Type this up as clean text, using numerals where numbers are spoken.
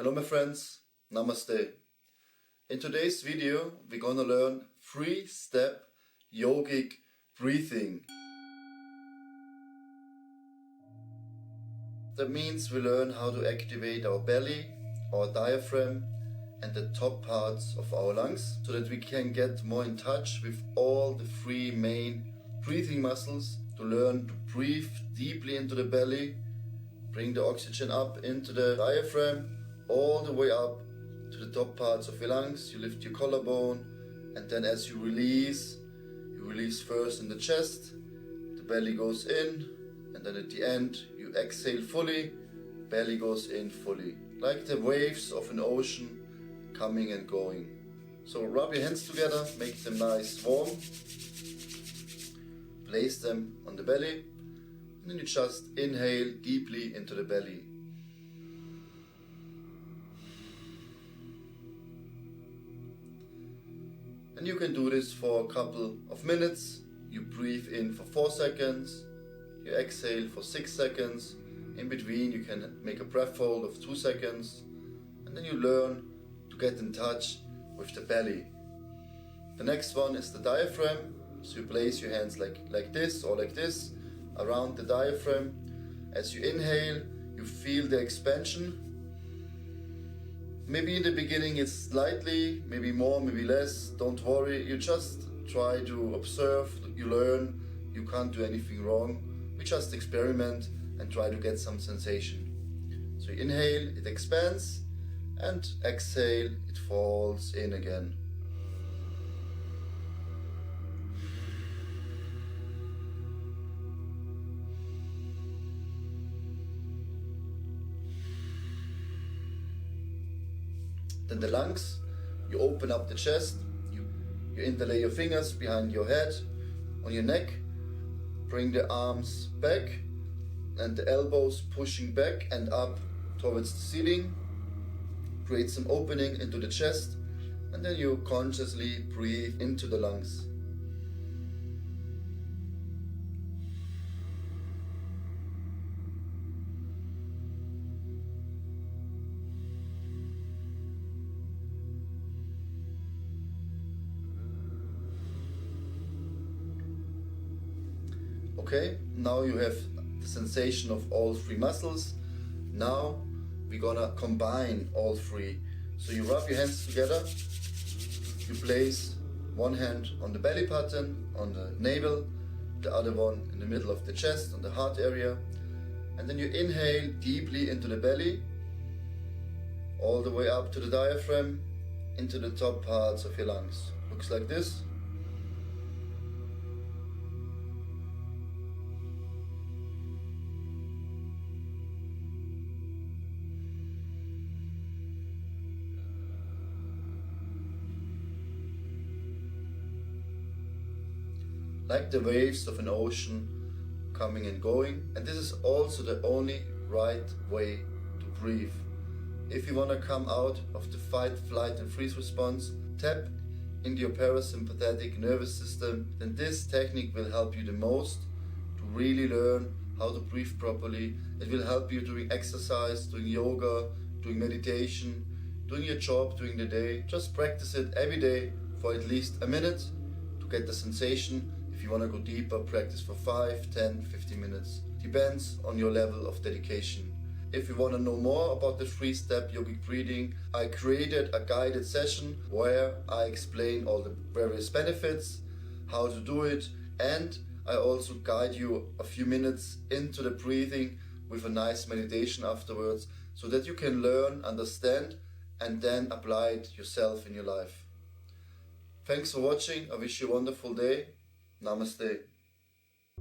Hello my friends, Namaste. In today's video we're gonna learn 3-step yogic breathing. That means we learn how to activate our belly, our diaphragm and the top parts of our lungs so that we can get more in touch with all the 3 main breathing muscles to learn to breathe deeply into the belly, bring the oxygen up into the diaphragm, all the way up to the top parts of your lungs. You lift your collarbone, and then as you release first in the chest, the belly goes in, and then at the end you exhale fully, belly goes in fully, like the waves of an ocean coming and going. So rub your hands together, make them nice warm, place them on the belly, and then you just inhale deeply into the belly. And you can do this for a couple of minutes. You breathe in for 4 seconds, you exhale for 6 seconds. In between you can make a breath hold of 2 seconds, and then you learn to get in touch with the belly. The next one is the diaphragm. So you place your hands like this or like this around the diaphragm. As you inhale, you feel the expansion. Maybe in the beginning it's slightly, maybe more, maybe less, don't worry, you just try to observe, you learn, you can't do anything wrong, we just experiment and try to get some sensation. So you inhale, it expands, and exhale, it falls in again. Then the lungs, you open up the chest, you interlay your fingers behind your head, on your neck, bring the arms back and the elbows pushing back and up towards the ceiling, create some opening into the chest, and then you consciously breathe into the lungs. Okay, now you have the sensation of all 3 muscles. Now we're gonna combine all 3. So you rub your hands together, you place one hand on the belly button, on the navel, the other one in the middle of the chest, on the heart area, and then you inhale deeply into the belly, all the way up to the diaphragm, into the top parts of your lungs. Looks like this. Like the waves of an ocean coming and going. And this is also the only right way to breathe. If you want to come out of the fight, flight and freeze response, tap into your parasympathetic nervous system, then this technique will help you the most to really learn how to breathe properly. It will help you doing exercise, doing yoga, doing meditation, doing your job during the day. Just practice it every day for at least a minute to get the sensation. If you want to go deeper, practice for 5, 10, 15 minutes. Depends on your level of dedication. If you want to know more about the 3-step yogic breathing, I created a guided session where I explain all the various benefits, how to do it, and I also guide you a few minutes into the breathing with a nice meditation afterwards, so that you can learn, understand, and then apply it yourself in your life. Thanks for watching. I wish you a wonderful day. Namaste.